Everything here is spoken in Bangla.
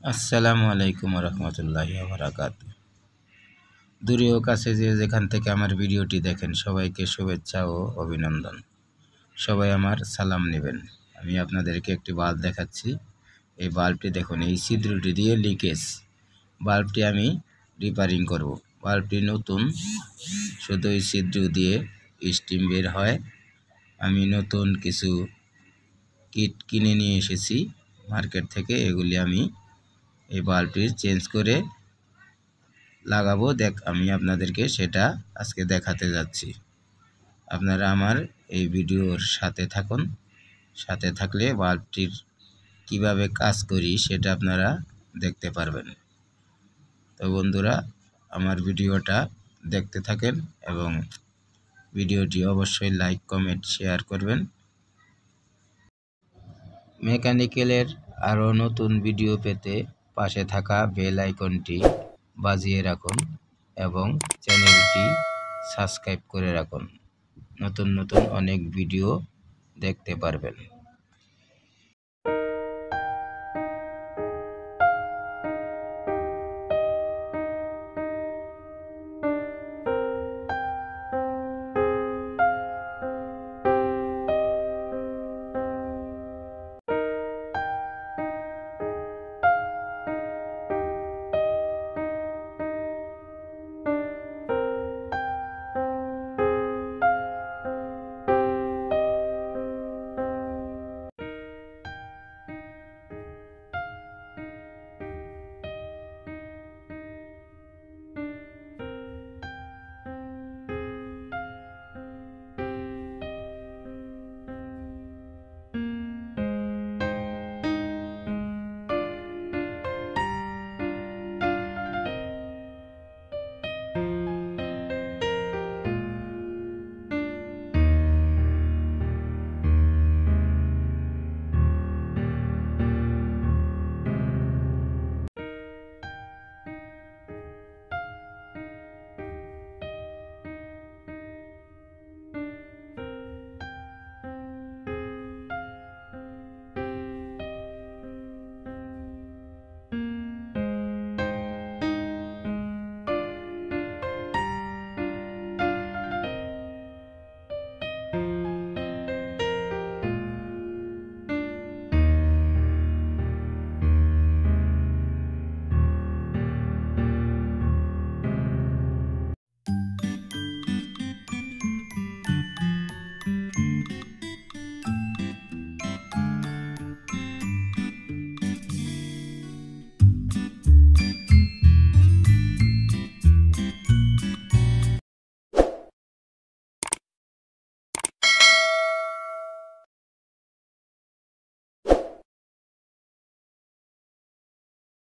আসসালামু আলাইকুম রহমতুল্লাহি ওয়া বারাকাতুহু। দূরে ও কাছে যে যেখান থেকে আমার ভিডিওটি দেখেন সবাইকে শুভেচ্ছা ও অভিনন্দন। সবাই আমার সালাম নেবেন। আমি আপনাদেরকে একটি বাল্ব দেখাচ্ছি। এই বাল্বটি দেখুন, এই ছিদ্রটি দিয়ে লিকেজ। বাল্বটি আমি রিপেয়ারিং করব। বাল্বটি নতুন, শুধু এই ছিদ্র দিয়ে স্টিম বের হয়। আমি নতুন কিছু কিট কিনে নিয়ে এসেছি মার্কেট থেকে। এগুলি আমি এই বাল্বটি চেঞ্জ করে লাগাবো। আমি আপনাদেরকে সেটা আজকে দেখাতে যাচ্ছি। আপনারা আমার এই ভিডিওর সাথে থাকুন। সাথে থাকলে বাল্বটির কিভাবে কাজ করি সেটা আপনারা দেখতে পারবেন। তো বন্ধুরা, আমার ভিডিওটা দেখতে থাকেন এবং ভিডিওটি অবশ্যই লাইক, কমেন্ট, শেয়ার করবেন। মেকানিক্যালের আরও নতুন ভিডিও পেতে পাশে থাকা বেল আইকনটি বাজিয়ে রাখুন এবং চ্যানেলটি সাবস্ক্রাইব করে রাখুন। নতুন নতুন অনেক ভিডিও দেখতে পারবেন।